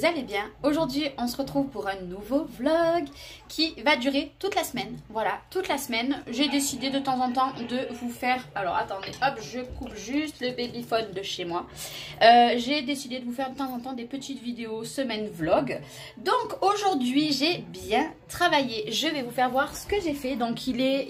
vous allez bien. Aujourd'hui, on se retrouve pour un nouveau vlog qui va durer toute la semaine. Voilà, toute la semaine. J'ai décidé de temps en temps de vous faire... Alors, attendez, hop, je coupe juste le babyphone de chez moi. J'ai décidé de vous faire de temps en temps des petites vidéos semaine vlog. Donc, aujourd'hui, j'ai bien travaillé. Je vais vous faire voir ce que j'ai fait. Donc, il est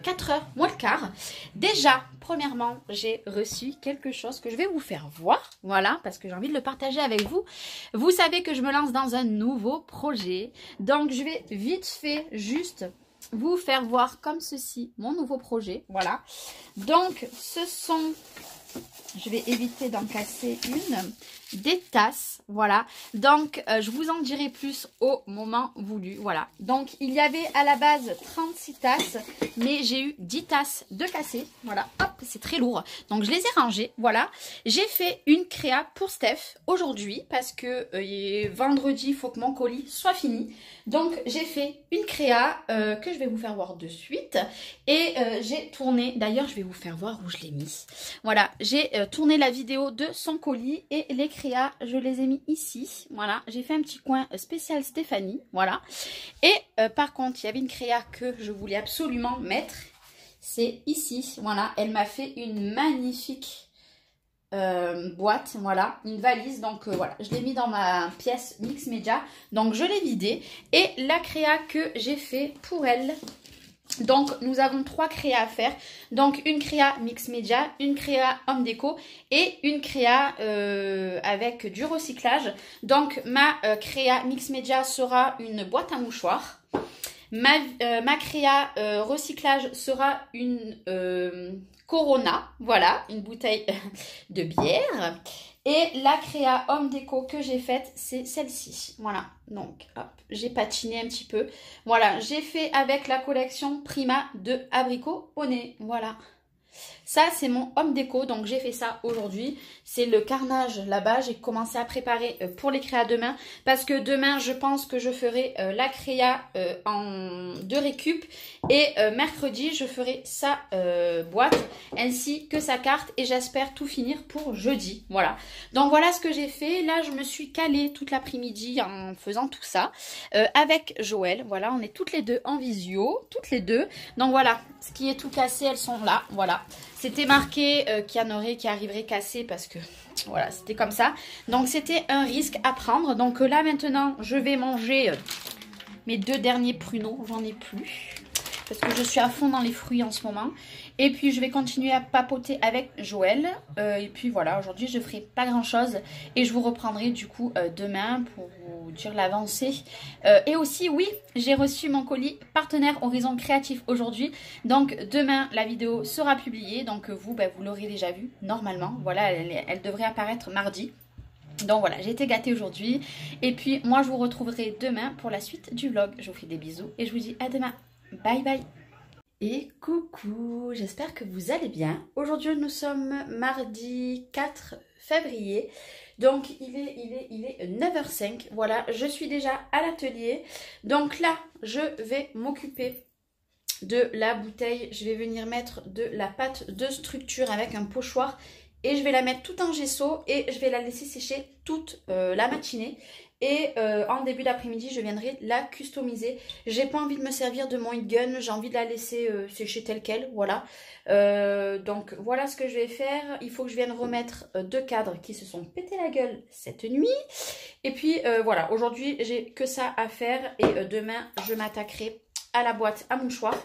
4h moins le quart. Déjà, premièrement, j'ai reçu quelque chose que je vais vous faire voir. Voilà, parce que j'ai envie de le partager avec vous. Vous savez que je me lance dans un nouveau projet. Donc, je vais vite fait juste vous faire voir comme ceci mon nouveau projet. Voilà. Donc, ce sont... Je vais éviter d'en casser une. Des tasses, voilà. Donc, je vous en dirai plus au moment voulu, voilà. Donc, il y avait à la base 36 tasses, mais j'ai eu 10 tasses de cassées, voilà. Hop, c'est très lourd. Donc, je les ai rangées, voilà. J'ai fait une créa pour Steph aujourd'hui, parce que vendredi, il faut que mon colis soit fini. Donc, j'ai fait une créa que je vais vous faire voir de suite. Et j'ai tourné, d'ailleurs, je vais vous faire voir où je l'ai mis. Voilà, j'ai tourné la vidéo de son colis et les créas, je les ai mis ici. Voilà, j'ai fait un petit coin spécial Stéphanie. Voilà. Et par contre, il y avait une créa que je voulais absolument mettre. C'est ici. Voilà, elle m'a fait une magnifique boîte. Voilà, une valise. Donc voilà, je l'ai mis dans ma pièce Mix Media. Donc je l'ai vidée. Et la créa que j'ai fait pour elle... Donc, nous avons 3 créas à faire. Donc, une créa Mix Media, une créa Homme Déco et une créa avec du recyclage. Donc, ma créa Mix Media sera une boîte à mouchoirs. Ma créa recyclage sera une Corona, voilà, une bouteille de bière. Et la créa Homme Déco que j'ai faite, c'est celle-ci. Voilà, donc hop, j'ai patiné un petit peu. Voilà, j'ai fait avec la collection Prima de Abricot au nez. Voilà. Ça, c'est mon Homme Déco, donc j'ai fait ça aujourd'hui. C'est le carnage là-bas. J'ai commencé à préparer pour les créas demain. Parce que demain, je pense que je ferai la créa de récup. Et mercredi, je ferai sa boîte ainsi que sa carte. Et j'espère tout finir pour jeudi. Voilà. Donc voilà ce que j'ai fait. Là, je me suis calée toute l'après-midi en faisant tout ça. Avec Joël. Voilà, on est toutes les deux en visio. Toutes les deux. Donc voilà, ce qui est tout cassé, elles sont là. Voilà. C'était marqué qu'il y en aurait qui arriveraient cassés parce que voilà, c'était comme ça. Donc c'était un risque à prendre. Donc là maintenant, je vais manger mes 2 derniers pruneaux. J'en ai plus parce que je suis à fond dans les fruits en ce moment. Et puis je vais continuer à papoter avec Joël. Et puis voilà, aujourd'hui je ferai pas grand chose. Et je vous reprendrai du coup demain pour vous dire l'avancée. Et aussi oui, j'ai reçu mon colis partenaire Horizon Créatif aujourd'hui. Donc demain la vidéo sera publiée. Donc vous, vous l'aurez déjà vu normalement. Voilà, elle devrait apparaître mardi. Donc voilà, j'ai été gâtée aujourd'hui. Et puis moi je vous retrouverai demain pour la suite du vlog. Je vous fais des bisous et je vous dis à demain. Bye bye. Et coucou, j'espère que vous allez bien. Aujourd'hui nous sommes mardi 4 février. Donc il est 9h05. Voilà, je suis déjà à l'atelier. Donc là, je vais m'occuper de la bouteille. Je vais venir mettre de la pâte de structure avec un pochoir. Et je vais la mettre tout en gesso et je vais la laisser sécher toute la matinée. Et en début d'après-midi, je viendrai la customiser. J'ai pas envie de me servir de mon heat gun. J'ai envie de la laisser sécher telle qu'elle. Voilà. Donc voilà ce que je vais faire. Il faut que je vienne remettre 2 cadres qui se sont pété la gueule cette nuit. Et puis voilà. Aujourd'hui, j'ai que ça à faire. Et demain, je m'attaquerai à la boîte à mouchoirs.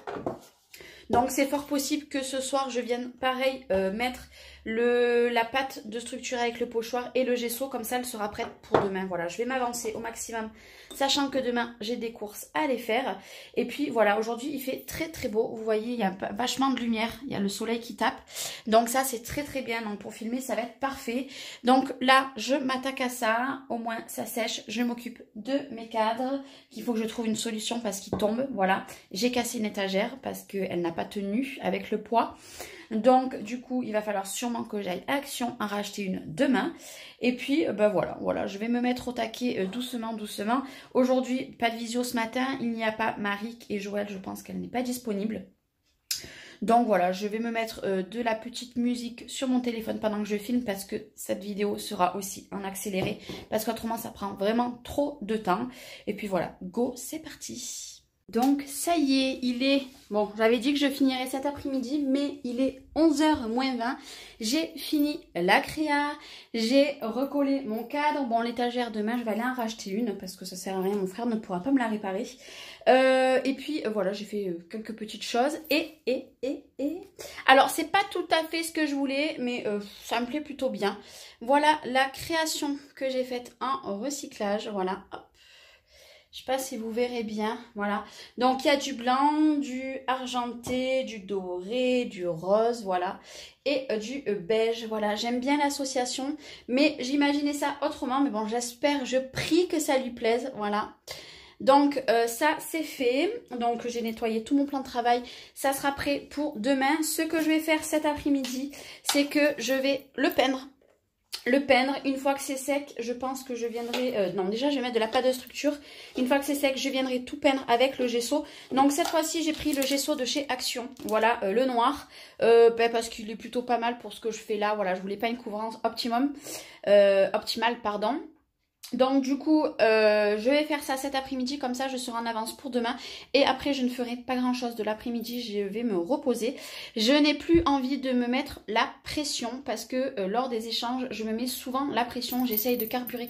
Donc c'est fort possible que ce soir, je vienne pareil mettre la pâte de structure avec le pochoir et le gesso, comme ça elle sera prête pour demain. Voilà, je vais m'avancer au maximum, sachant que demain j'ai des courses à aller faire. Et puis voilà, aujourd'hui il fait très très beau, vous voyez, il y a vachement de lumière, il y a le soleil qui tape, donc ça c'est très très bien. Donc pour filmer ça va être parfait. Donc là je m'attaque à ça, au moins ça sèche. Je m'occupe de mes cadres, qu'il faut que je trouve une solution parce qu'ils tombent. Voilà, j'ai cassé une étagère parce qu'elle n'a pas tenu avec le poids. Donc du coup il va falloir sûrement que j'aille à Action en racheter une demain. Et puis voilà, je vais me mettre au taquet doucement. Aujourd'hui pas de visio ce matin, il n'y a pas Marie et Joël, je pense qu'elle n'est pas disponible. Donc voilà, je vais me mettre de la petite musique sur mon téléphone pendant que je filme parce que cette vidéo sera aussi en accéléré. Parce qu'autrement, ça prend vraiment trop de temps. Et puis voilà, go, c'est parti. Donc ça y est, il est... Bon, j'avais dit que je finirais cet après-midi, mais il est 11h moins 20. J'ai fini la créa, j'ai recollé mon cadre. Bon, l'étagère, demain, je vais aller en racheter une parce que ça sert à rien, mon frère ne pourra pas me la réparer. Et puis, voilà, j'ai fait quelques petites choses. Alors, c'est pas tout à fait ce que je voulais, mais ça me plaît plutôt bien. Voilà la création que j'ai faite en recyclage. Voilà, hop. Je sais pas si vous verrez bien, voilà. Donc, il y a du blanc, du argenté, du doré, du rose, voilà. Et du beige, voilà. J'aime bien l'association, mais j'imaginais ça autrement. Mais bon, j'espère, je prie que ça lui plaise, voilà. Donc, ça, c'est fait. Donc, j'ai nettoyé tout mon plan de travail. Ça sera prêt pour demain. Ce que je vais faire cet après-midi, c'est que je vais le peindre. Une fois que c'est sec, je pense que je viendrai... non, déjà, je vais mettre de la pâte de structure. Une fois que c'est sec, je viendrai tout peindre avec le gesso. Donc, cette fois-ci, j'ai pris le gesso de chez Action. Voilà, le noir. Parce qu'il est plutôt pas mal pour ce que je fais là. Voilà, je voulais pas une couvrance optimale, pardon. Donc du coup, je vais faire ça cet après-midi, comme ça je serai en avance pour demain. Et après, je ne ferai pas grand-chose de l'après-midi, je vais me reposer. Je n'ai plus envie de me mettre la pression parce que lors des échanges, je me mets souvent la pression. J'essaye de carburer.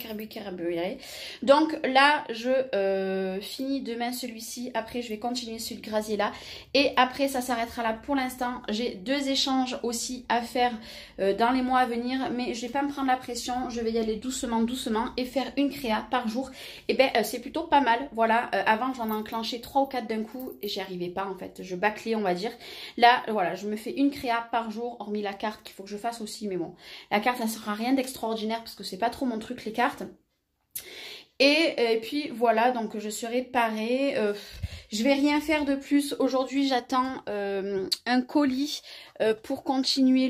Donc là, je finis demain celui-ci. Après, je vais continuer celui de Graziella. Et après, ça s'arrêtera là pour l'instant. J'ai 2 échanges aussi à faire dans les mois à venir. Mais je ne vais pas me prendre la pression. Je vais y aller doucement et faire une créa par jour. Et ben c'est plutôt pas mal. Voilà, avant j'en ai enclenché 3 ou 4 d'un coup et j'y arrivais pas en fait. Je bâclais on va dire. Là voilà, je me fais une créa par jour, hormis la carte qu'il faut que je fasse aussi. Mais bon, la carte ça sera rien d'extraordinaire parce que c'est pas trop mon truc les cartes. Et puis voilà, donc je serai parée. Je vais rien faire de plus. Aujourd'hui, j'attends un colis pour continuer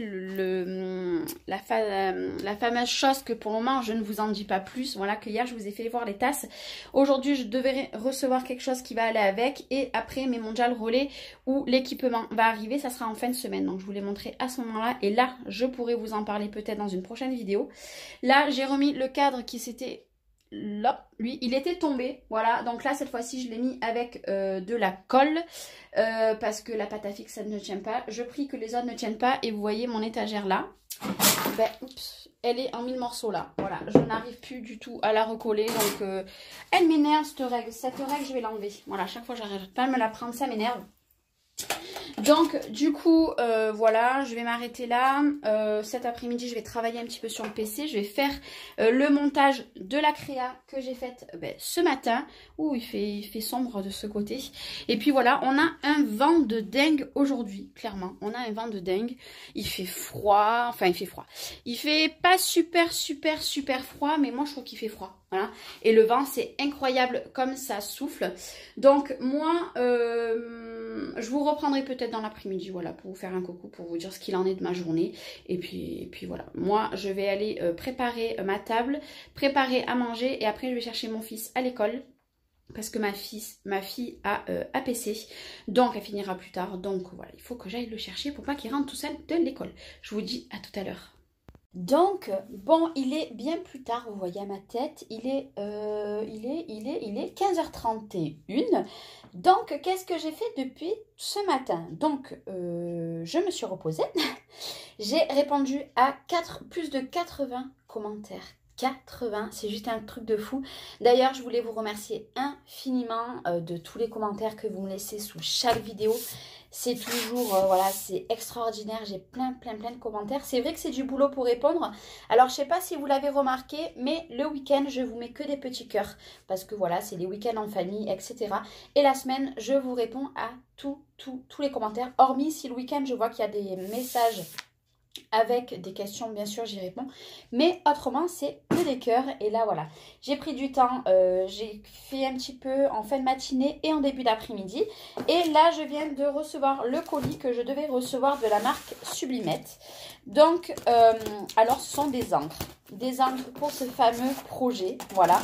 la fameuse chose que pour le moment, je ne vous en dis pas plus. Voilà, que hier, je vous ai fait voir les tasses. Aujourd'hui, je devrais recevoir quelque chose qui va aller avec. Et après, mes mondial relais où l'équipement va arriver, ça sera en fin de semaine. Donc, je vous les montrerai à ce moment-là. Et là, je pourrai vous en parler peut-être dans une prochaine vidéo. Là, j'ai remis le cadre qui s'était... Là, lui, il était tombé, voilà, donc là, cette fois-ci, je l'ai mis avec de la colle, parce que la pâte à fixe, ça ne tient pas. Je prie que les autres ne tiennent pas, et vous voyez mon étagère là, ben, oups, elle est en 1000 morceaux là, voilà, je n'arrive plus du tout à la recoller, donc elle m'énerve cette règle, je vais l'enlever, voilà, chaque fois, j'arrive pas à me la prendre, ça m'énerve. Donc du coup voilà, je vais m'arrêter là. Cet après-midi je vais travailler un petit peu sur le PC. Je vais faire le montage de la créa que j'ai faite ce matin. Ouh, il fait sombre de ce côté. Et puis voilà, on a un vent de dingue aujourd'hui, clairement. On a un vent de dingue. Il fait froid, enfin il fait froid. Il fait pas super froid, mais moi je trouve qu'il fait froid. Voilà. Et le vent, c'est incroyable comme ça souffle. Donc moi, je vous reprendrai peut-être dans l'après-midi, voilà, pour vous faire un coucou, pour vous dire ce qu'il en est de ma journée. Et puis voilà, moi, je vais aller préparer ma table, préparer à manger. Et après, je vais chercher mon fils à l'école. Parce que ma fille a APC, donc elle finira plus tard. Donc voilà, il faut que j'aille le chercher pour pas qu'il rentre tout seul de l'école. Je vous dis à tout à l'heure. Donc, bon, il est bien plus tard, vous voyez à ma tête, il est 15h31. Donc, qu'est-ce que j'ai fait depuis ce matin? Donc, je me suis reposée, j'ai répondu à plus de 80 commentaires. 80, c'est juste un truc de fou. D'ailleurs, je voulais vous remercier infiniment de tous les commentaires que vous me laissez sous chaque vidéo. C'est toujours, voilà, c'est extraordinaire. J'ai plein de commentaires. C'est vrai que c'est du boulot pour répondre. Alors, je sais pas si vous l'avez remarqué, mais le week-end, je vous mets que des petits cœurs. Parce que voilà, c'est les week-ends en famille, etc. Et la semaine, je vous réponds à tous les commentaires. Hormis si le week-end, je vois qu'il y a des messages avec des questions, bien sûr, j'y réponds. Mais autrement, c'est que des cœurs. Et là, voilà, j'ai pris du temps. J'ai fait un petit peu en fin de matinée et en début d'après-midi. Et là, je viens de recevoir le colis que je devais recevoir de la marque Sublimette. Donc, alors, ce sont des encres. Des encres pour ce fameux projet. Voilà.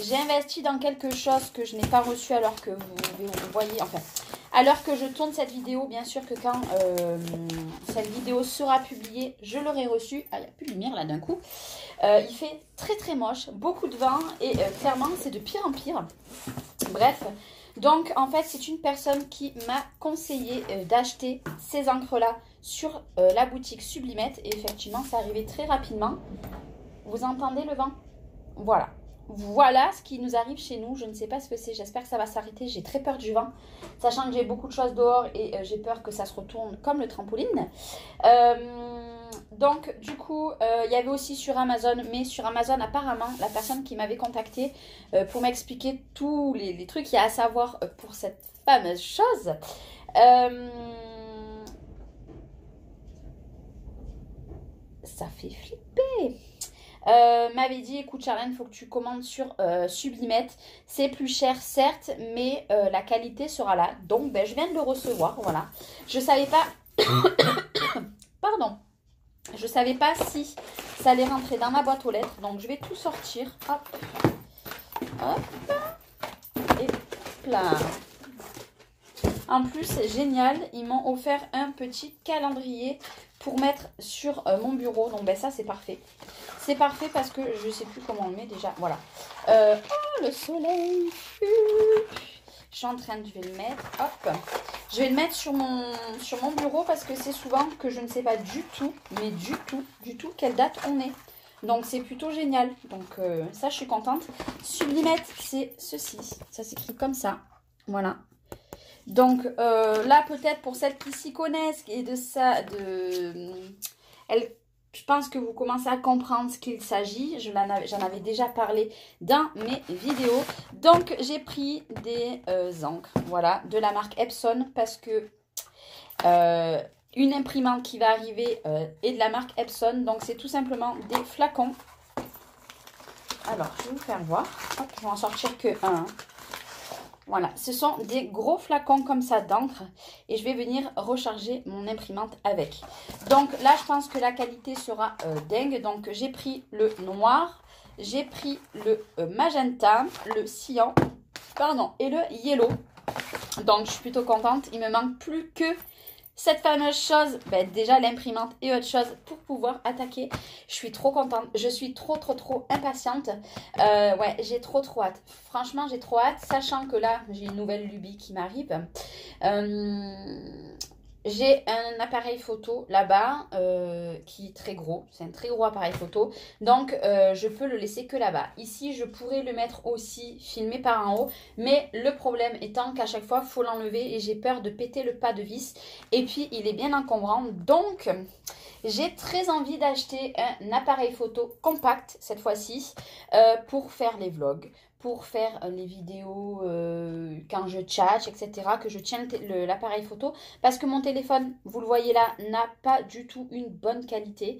J'ai investi dans quelque chose que je n'ai pas reçu alors que vous voyez, enfin... À l'heure que je tourne cette vidéo, bien sûr que quand cette vidéo sera publiée, je l'aurai reçu. Ah, il n'y a plus de lumière là d'un coup. Il fait très très moche, beaucoup de vent et clairement c'est de pire en pire. Bref, donc en fait c'est une personne qui m'a conseillé d'acheter ces encres là sur la boutique Sublimette. Et effectivement ça arrivait très rapidement. Vous entendez le vent? Voilà. Voilà ce qui nous arrive chez nous. Je ne sais pas ce que c'est. J'espère que ça va s'arrêter. J'ai très peur du vent. Sachant que j'ai beaucoup de choses dehors et j'ai peur que ça se retourne comme le trampoline. Donc du coup, il y avait aussi sur Amazon. Mais sur Amazon, apparemment, la personne qui m'avait contacté pour m'expliquer tous les trucs qu'il y a à savoir pour cette fameuse chose. Ça fait flipper. M'avait dit écoute Charlène, faut que tu commandes sur Sublimette, c'est plus cher certes mais la qualité sera là. Donc ben, je viens de le recevoir, voilà. Je savais pas pardon, je savais pas si ça allait rentrer dans ma boîte aux lettres, donc je vais tout sortir, hop hop et là. En plus c'est génial, ils m'ont offert un petit calendrier pour mettre sur mon bureau, donc ben ça c'est parfait. C'est parfait parce que je sais plus comment on le met déjà. Voilà. Oh, le soleil. Je suis en train de... Je vais le mettre. Hop. Je vais le mettre sur mon bureau parce que c'est souvent que je ne sais pas du tout, mais du tout, quelle date on est. Donc, c'est plutôt génial. Donc, ça, je suis contente. Sublimette, c'est ceci. Ça s'écrit comme ça. Voilà. Donc, là, peut-être pour celles qui s'y connaissent et de ça, je pense que vous commencez à comprendre ce qu'il s'agit. J'en avais déjà parlé dans mes vidéos. Donc, j'ai pris des encres, voilà, de la marque Epson parce que une imprimante qui va arriver est de la marque Epson. Donc, c'est tout simplement des flacons. Alors, je vais vous faire voir. Hop, je vais en sortir que un. Voilà, ce sont des gros flacons comme ça d'encre et je vais venir recharger mon imprimante avec. Donc là, je pense que la qualité sera dingue. Donc j'ai pris le noir, j'ai pris le magenta, le cyan, pardon, et le yellow. Donc je suis plutôt contente. Il me manque plus que cette fameuse chose, ben, déjà l'imprimante et autre chose pour pouvoir attaquer. Je suis trop contente, je suis trop impatiente. Ouais, j'ai trop hâte. Franchement, j'ai trop hâte, sachant que là, j'ai une nouvelle lubie qui m'arrive. J'ai un appareil photo là-bas qui est très gros. C'est un très gros appareil photo. Donc, je peux le laisser que là-bas. Ici, je pourrais le mettre aussi filmé par en haut. Mais le problème étant qu'à chaque fois, il faut l'enlever. Et j'ai peur de péter le pas de vis. Et puis, il est bien encombrant. Donc, j'ai très envie d'acheter un appareil photo compact cette fois-ci pour faire les vlogs, pour faire les vidéos quand je tchatche, etc. Que je tiens l'appareil photo. Parce que mon téléphone, vous le voyez là, n'a pas du tout une bonne qualité.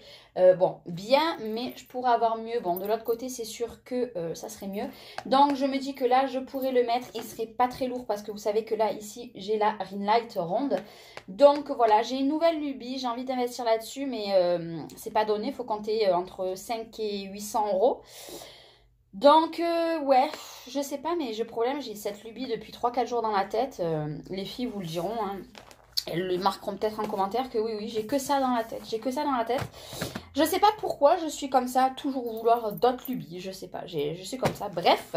Bon, bien, mais je pourrais avoir mieux. Bon, de l'autre côté, c'est sûr que ça serait mieux. Donc, je me dis que là, je pourrais le mettre. Il serait pas très lourd parce que vous savez que là, ici, j'ai la Ringlight ronde. Donc, voilà, j'ai une nouvelle lubie. J'ai envie d'investir là-dessus, mais c'est pas donné. Il faut compter entre 5 et 800 €. Donc, ouais, je sais pas, mais le problème, j'ai cette lubie depuis 3-4 jours dans la tête. Les filles vous le diront, hein. Elles le marqueront peut-être en commentaire que oui, j'ai que ça dans la tête. J'ai que ça dans la tête. Je sais pas pourquoi je suis comme ça, toujours vouloir d'autres lubies. Je sais pas, je suis comme ça. Bref,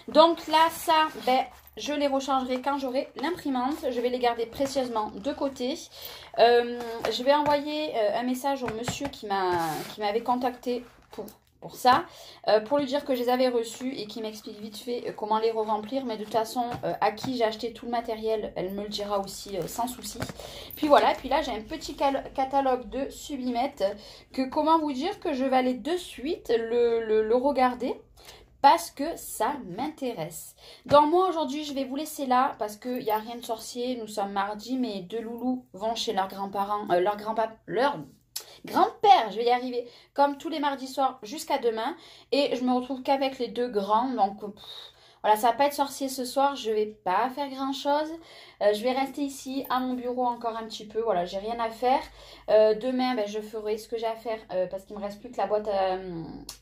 donc là, ça, ben, je les rechargerai quand j'aurai l'imprimante. Je vais les garder précieusement de côté. Je vais envoyer un message au monsieur qui m'avait contacté pour ça, pour lui dire que je les avais reçus et qu'il m'explique vite fait comment les re-remplir. Mais de toute façon, à qui j'ai acheté tout le matériel, elle me le dira aussi sans souci. Puis voilà, puis là j'ai un petit catalogue de Sublimette que comment vous dire que je vais aller de suite le regarder. Parce que ça m'intéresse. Donc moi aujourd'hui je vais vous laisser là parce qu'il n'y a rien de sorcier. Nous sommes mardi, mes deux loulous vont chez leurs grands-parents, leur grand-père, je vais y arriver, comme tous les mardis soirs jusqu'à demain. Et je me retrouve qu'avec les deux grands. Donc voilà, ça va pas être sorcier ce soir. Je vais pas faire grand chose. Je vais rester ici à mon bureau encore un petit peu. Voilà, j'ai rien à faire. Demain, ben, je ferai ce que j'ai à faire parce qu'il me reste plus que la boîte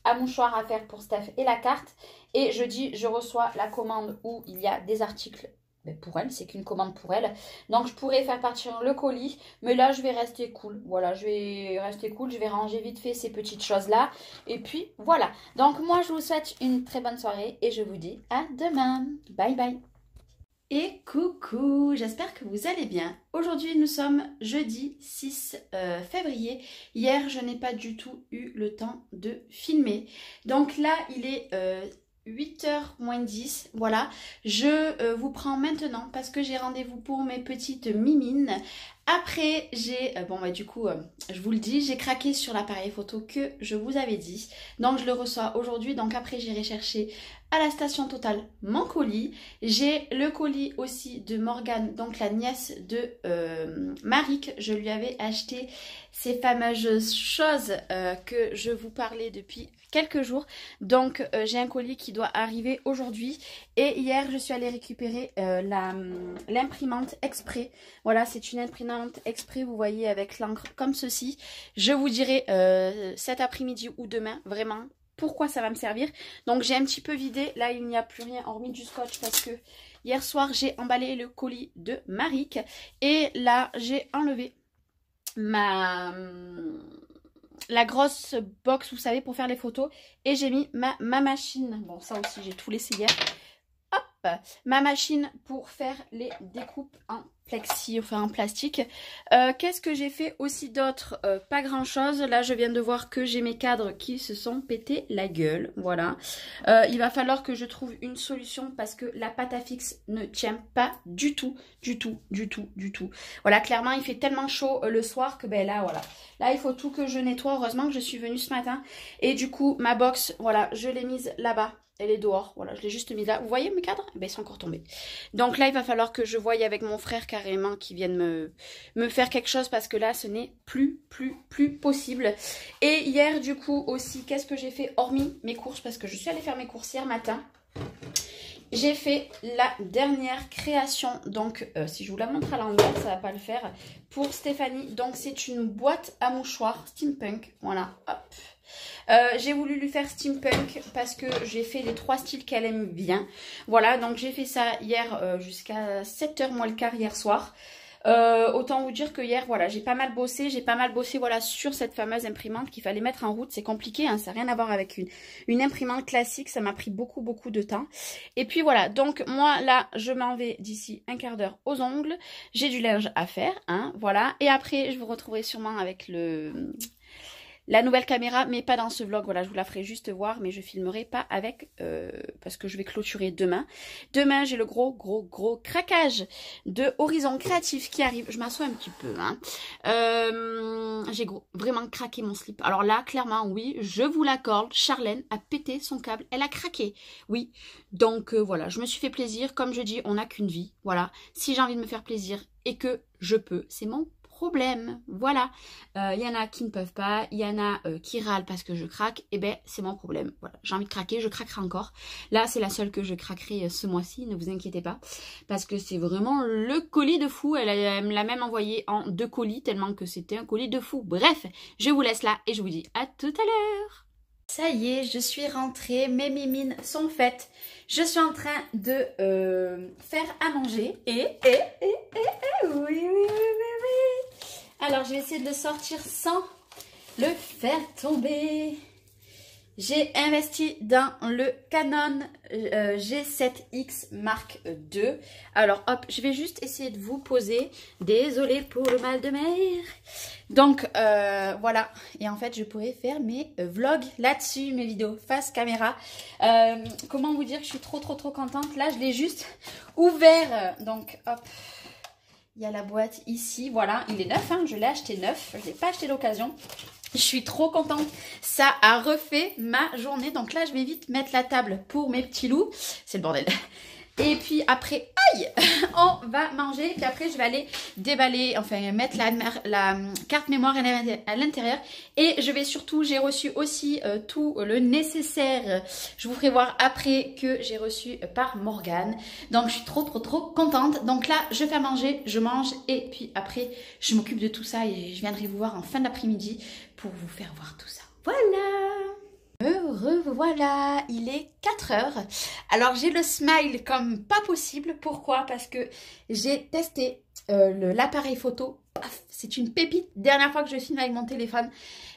à mouchoirs à faire pour Steph et la carte. Et jeudi, je reçois la commande où il y a des articles ben, pour elle, c'est qu'une commande pour elle. Donc je pourrais faire partir le colis, mais là je vais rester cool. Voilà, je vais rester cool, je vais ranger vite fait ces petites choses-là. Et puis voilà. Donc moi je vous souhaite une très bonne soirée et je vous dis à demain. Bye bye. Et coucou, j'espère que vous allez bien. Aujourd'hui nous sommes jeudi 6 février. Hier je n'ai pas du tout eu le temps de filmer. Donc là il est 8h moins 10, voilà. Je vous prends maintenant parce que j'ai rendez-vous pour mes petites mimines. Après j'ai, bon bah du coup je vous le dis, j'ai craqué sur l'appareil photo que je vous avais dit. Donc je le reçois aujourd'hui, donc après j'irai chercher à la station Total mon colis. J'ai le colis aussi de Morgane, donc la nièce de Maric. Je lui avais acheté ces fameuses choses que je vous parlais depuis quelques jours. Donc j'ai un colis qui doit arriver aujourd'hui. Et hier je suis allée récupérer l'imprimante exprès. Voilà, c'est une imprimante exprès, vous voyez, avec l'encre comme ceci. Je vous dirai cet après-midi ou demain, vraiment, pourquoi ça va me servir. Donc j'ai un petit peu vidé, là il n'y a plus rien hormis du scotch parce que hier soir j'ai emballé le colis de Maric et là j'ai enlevé la grosse box, vous savez, pour faire les photos, et j'ai mis ma machine, bon ça aussi j'ai tout laissé hier, hop, ma machine pour faire les découpes en plexi, enfin en plastique. Qu'est-ce que j'ai fait aussi d'autre? Pas grand chose. Là je viens de voir que j'ai mes cadres qui se sont pété la gueule, voilà. Il va falloir que je trouve une solution parce que la pâte à fixe ne tient pas du tout. Voilà, clairement il fait tellement chaud le soir que ben là voilà. Là il faut tout que je nettoie. Heureusement que je suis venue ce matin et du coup ma box, voilà, je l'ai mise là-bas. Elle est dehors, voilà, je l'ai juste mise là. Vous voyez mes cadres? Ben, ils sont encore tombés. Donc là, il va falloir que je voie avec mon frère carrément qui vienne me faire quelque chose parce que là, ce n'est plus possible. Et hier, du coup, aussi, qu'est-ce que j'ai fait hormis mes courses? Parce que je suis allée faire mes courses hier matin. J'ai fait la dernière création, donc si je vous la montre à l'envers, ça va pas le faire, pour Stéphanie. Donc c'est une boîte à mouchoirs steampunk, voilà, hop. J'ai voulu lui faire steampunk parce que j'ai fait les 3 styles qu'elle aime bien. Voilà, donc j'ai fait ça hier jusqu'à 7h moins le quart hier soir. Autant vous dire que hier, voilà, j'ai pas mal bossé, voilà, sur cette fameuse imprimante qu'il fallait mettre en route. C'est compliqué, hein, ça n'a rien à voir avec une imprimante classique, ça m'a pris beaucoup de temps. Et puis voilà, donc moi là, je m'en vais d'ici un quart d'heure aux ongles. J'ai du linge à faire, hein, voilà. Et après, je vous retrouverai sûrement avec la nouvelle caméra, mais pas dans ce vlog, voilà, je vous la ferai juste voir, mais je filmerai pas avec, parce que je vais clôturer demain. Demain, j'ai le gros craquage de Horizon Créatif qui arrive. Je m'assois un petit peu, hein. J'ai vraiment craqué mon slip. Alors là, clairement, oui, je vous l'accorde, Charlène a pété son câble, elle a craqué, oui. Donc voilà, je me suis fait plaisir, comme je dis, on n'a qu'une vie, voilà. Si j'ai envie de me faire plaisir et que je peux, c'est mon problème, voilà. Il y en a qui ne peuvent pas, il y en a qui râlent parce que je craque, et ben c'est mon problème, voilà. J'ai envie de craquer, je craquerai encore. Là c'est la seule que je craquerai ce mois-ci, ne vous inquiétez pas, parce que c'est vraiment le colis de fou. Elle me l'a même envoyé en 2 colis tellement que c'était un colis de fou. Bref, je vous laisse là et je vous dis à tout à l'heure. Ça y est, je suis rentrée, mes mimines sont faites. Je suis en train de faire à manger et oui. Alors, je vais essayer de le sortir sans le faire tomber. J'ai investi dans le Canon G7X Mark II. Alors, hop, je vais juste essayer de vous poser. Désolée pour le mal de mer. Donc, voilà. Et en fait, je pourrais faire mes vlogs là-dessus, mes vidéos face caméra. Comment vous dire que je suis trop contente. Là, je l'ai juste ouvert. Donc, hop. Il y a la boîte ici, voilà, il est neuf, hein, je l'ai acheté neuf, je ne l'ai pas acheté d'occasion. Je suis trop contente, ça a refait ma journée. Donc là, je vais vite mettre la table pour mes petits loups, c'est le bordel. Et puis après, aïe, on va manger. Et puis après, je vais aller déballer, enfin mettre la carte mémoire à l'intérieur. Et je vais surtout, j'ai reçu aussi tout le nécessaire. Je vous ferai voir après que j'ai reçu par Morgane. Donc je suis trop contente. Donc là, je fais à manger, je mange. Et puis après, je m'occupe de tout ça. Et je viendrai vous voir en fin d'après-midi pour vous faire voir tout ça. Voilà! Me revoilà, il est 4 heures. Alors j'ai le smile comme pas possible. Pourquoi? Parce que j'ai testé l'appareil photo. C'est une pépite. Dernière fois que je filme avec mon téléphone.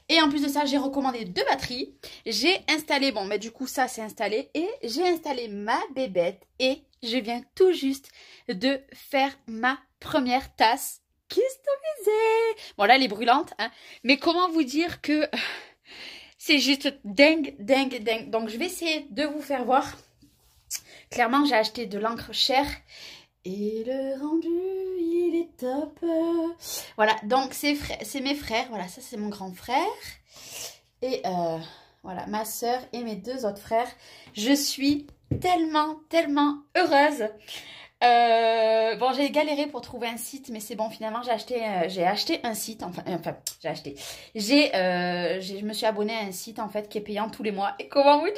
Et en plus de ça, j'ai recommandé 2 batteries. J'ai installé, bon, mais du coup ça c'est installé. Et j'ai installé ma bébête. Et je viens tout juste de faire ma première tasse customisée. Bon là elle est brûlante, hein. Mais comment vous dire que... c'est juste dingue, dingue, dingue. Donc, je vais essayer de vous faire voir. Clairement, j'ai acheté de l'encre chère. Et le rendu, il est top. Voilà, donc c'est mes frères. Voilà, ça, c'est mon grand frère. Et voilà, ma soeur et mes 2 autres frères. Je suis tellement, tellement heureuse. Bon, j'ai galéré pour trouver un site, mais c'est bon, finalement j'ai acheté un site, je me suis abonnée à un site en fait qui est payant tous les mois. Et comment vous dire,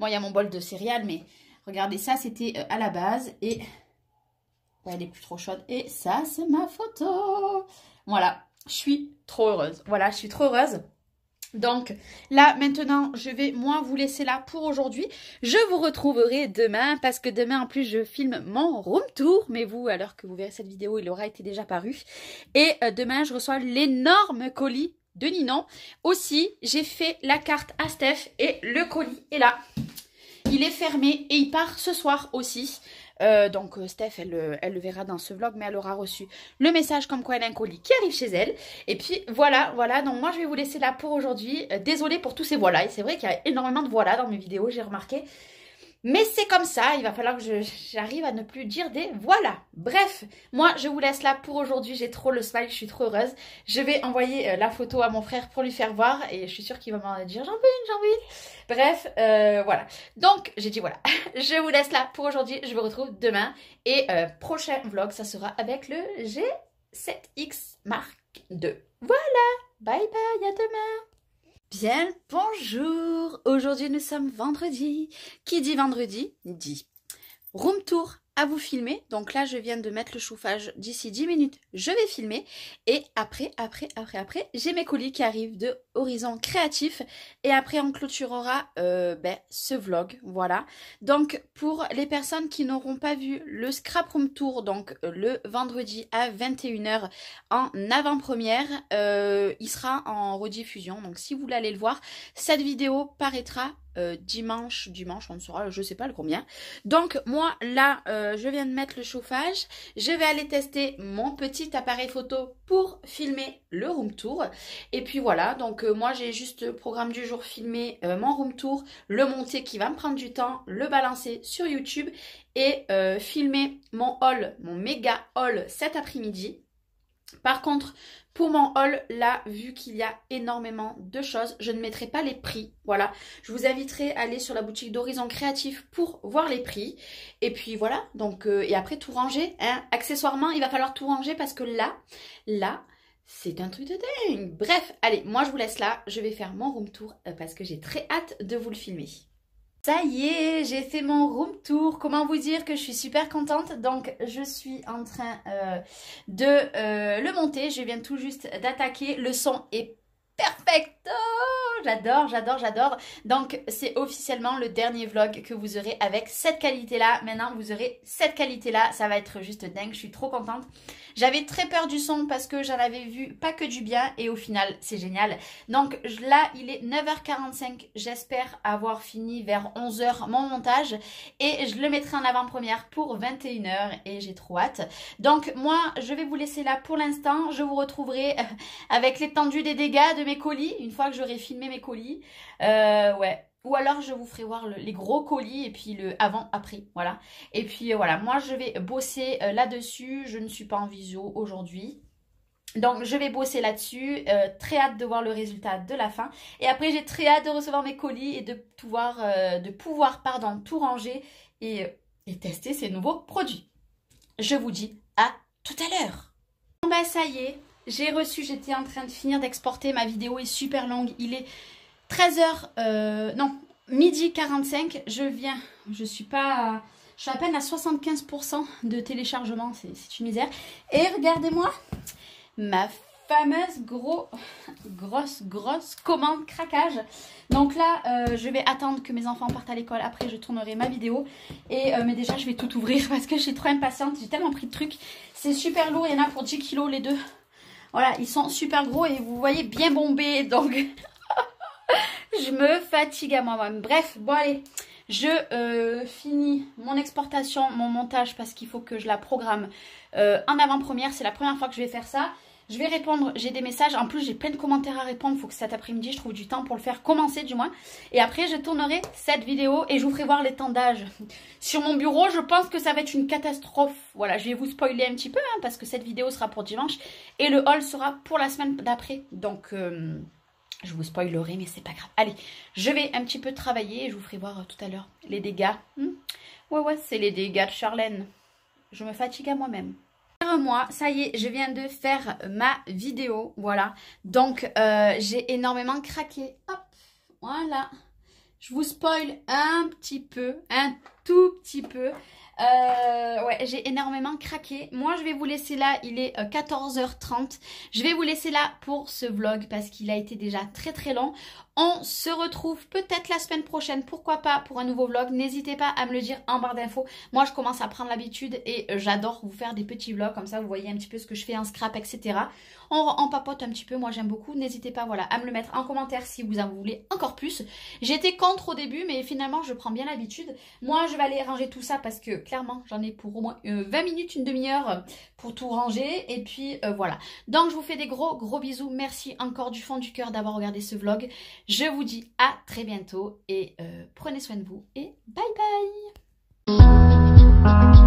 bon, il y a mon bol de céréales, mais regardez, ça c'était à la base. Et ouais, elle est plus trop chaude. Et ça c'est ma photo. Voilà, je suis trop heureuse. Voilà, je suis trop heureuse. Donc là maintenant je vais moi vous laisser là pour aujourd'hui. Je vous retrouverai demain parce que demain en plus je filme mon room tour. Mais vous, à l'heure que vous verrez cette vidéo, il aura été déjà paru. Et demain je reçois l'énorme colis de Ninon. Aussi j'ai fait la carte à Steph et le colis est là. Il est fermé et il part ce soir aussi. Donc Steph elle le verra dans ce vlog, mais elle aura reçu le message comme quoi elle a un colis qui arrive chez elle. Et puis voilà, donc moi je vais vous laisser là pour aujourd'hui. Désolée pour tous ces voilà, et c'est vrai qu'il y a énormément de voilà dans mes vidéos, j'ai remarqué. Mais c'est comme ça, il va falloir que j'arrive à ne plus dire des voilà. Bref, moi je vous laisse là pour aujourd'hui, j'ai trop le smile, je suis trop heureuse. Je vais envoyer la photo à mon frère pour lui faire voir et je suis sûre qu'il va m'en dire j'en veux une, j'en veux une. Bref, voilà. Donc j'ai dit voilà, je vous laisse là pour aujourd'hui, je vous retrouve demain. Et prochain vlog, ça sera avec le G7X Mark II. Voilà, bye bye, à demain. Bien, bonjour. Aujourd'hui, nous sommes vendredi. Qui dit vendredi, dit room tour à vous filmer. Donc là, je viens de mettre le chauffage. D'ici 10 minutes, je vais filmer. Et après, j'ai mes colis qui arrivent de Horizon Créatif. Et après, on clôturera ce vlog. Voilà. Donc, pour les personnes qui n'auront pas vu le scrap room tour, donc le vendredi à 21 h en avant-première, il sera en rediffusion. Donc, si vous voulez aller le voir, cette vidéo paraîtra dimanche, on saura, je sais pas le combien. Donc moi là je viens de mettre le chauffage, je vais aller tester mon petit appareil photo pour filmer le room tour. Et puis voilà, donc moi j'ai juste le programme du jour, filmer mon room tour, le monter qui va me prendre du temps, le balancer sur YouTube et filmer mon haul, mon méga haul cet après-midi. Par contre, pour mon haul, là, vu qu'il y a énormément de choses, je ne mettrai pas les prix. Voilà, je vous inviterai à aller sur la boutique d'Horizon Créatif pour voir les prix. Et puis voilà, donc, et après tout ranger, hein. Accessoirement, il va falloir tout ranger parce que là, c'est un truc de dingue. Bref, allez, moi je vous laisse là, je vais faire mon room tour parce que j'ai très hâte de vous le filmer. Ça y est, j'ai fait mon room tour. Comment vous dire que je suis super contente. Donc, je suis en train de le monter. Je viens tout juste d'attaquer. Le son est perfecto. J'adore, j'adore, j'adore. Donc, c'est officiellement le dernier vlog que vous aurez avec cette qualité-là. Maintenant, vous aurez cette qualité-là. Ça va être juste dingue. Je suis trop contente. J'avais très peur du son parce que j'en avais vu pas que du bien. Et au final, c'est génial. Donc là, il est 9h45. J'espère avoir fini vers 11h mon montage. Et je le mettrai en avant-première pour 21 h. Et j'ai trop hâte. Donc, moi, je vais vous laisser là pour l'instant. Je vous retrouverai avec l'étendue des dégâts de mes colis. Une fois que j'aurai filmé mes colis. Ouais. Ou alors je vous ferai voir les gros colis et puis le avant-après. Voilà. Et puis voilà, moi je vais bosser là-dessus. Je ne suis pas en visio aujourd'hui. Donc je vais bosser là-dessus. Très hâte de voir le résultat de la fin. Et après j'ai très hâte de recevoir mes colis et de pouvoir tout ranger et tester ces nouveaux produits. Je vous dis à tout à l'heure. Bon bah ça y est, j'ai reçu, j'étais en train de finir d'exporter. Ma vidéo est super longue. Il est 13h, non, midi 45, je suis à peine à 75% de téléchargement, c'est une misère. Et regardez-moi, ma fameuse grosse commande craquage. Donc là, je vais attendre que mes enfants partent à l'école. Après, je tournerai ma vidéo. Mais déjà, je vais tout ouvrir parce que je suis trop impatiente. J'ai tellement pris de trucs. C'est super lourd. Il y en a pour 10 kilos les deux. Voilà, ils sont super gros et vous voyez bien bombés. Donc, je me fatigue à moi-même. Bref, bon allez. Je finis mon exportation, mon montage parce qu'il faut que je la programme en avant-première. C'est la première fois que je vais faire ça. Je vais répondre, j'ai des messages. En plus, j'ai plein de commentaires à répondre. Il faut que cet après-midi, je trouve du temps pour le faire commencer du moins. Et après, je tournerai cette vidéo et je vous ferai voir l'étendage. Sur mon bureau, je pense que ça va être une catastrophe. Voilà, je vais vous spoiler un petit peu parce que cette vidéo sera pour dimanche. Et le haul sera pour la semaine d'après. Donc... je vous spoilerai, mais c'est pas grave. Allez, je vais un petit peu travailler et je vous ferai voir tout à l'heure les dégâts. Ouais, c'est les dégâts de Charlène. Je me fatigue à moi-même. Moi, ça y est, je viens de faire ma vidéo. Voilà. Donc, j'ai énormément craqué. Hop, voilà. Je vous spoil un petit peu, un tout petit peu. Ouais, j'ai énormément craqué. Moi, je vais vous laisser là. Il est 14h30. Je vais vous laisser là pour ce vlog parce qu'il a été déjà très long. On se retrouve peut-être la semaine prochaine. Pourquoi pas pour un nouveau vlog. N'hésitez pas à me le dire en barre d'infos. Moi, je commence à prendre l'habitude et j'adore vous faire des petits vlogs. Comme ça, vous voyez un petit peu ce que je fais en scrap, etc. On papote un petit peu. Moi, j'aime beaucoup. N'hésitez pas voilà, à me le mettre en commentaire si vous en voulez encore plus. J'étais contre au début, mais finalement, je prends bien l'habitude. Moi, je vais aller ranger tout ça parce que clairement, j'en ai pour au moins 20 minutes, une demi-heure pour tout ranger. Et puis, voilà. Donc, je vous fais des gros bisous. Merci encore du fond du cœur d'avoir regardé ce vlog. Je vous dis à très bientôt et prenez soin de vous et bye bye.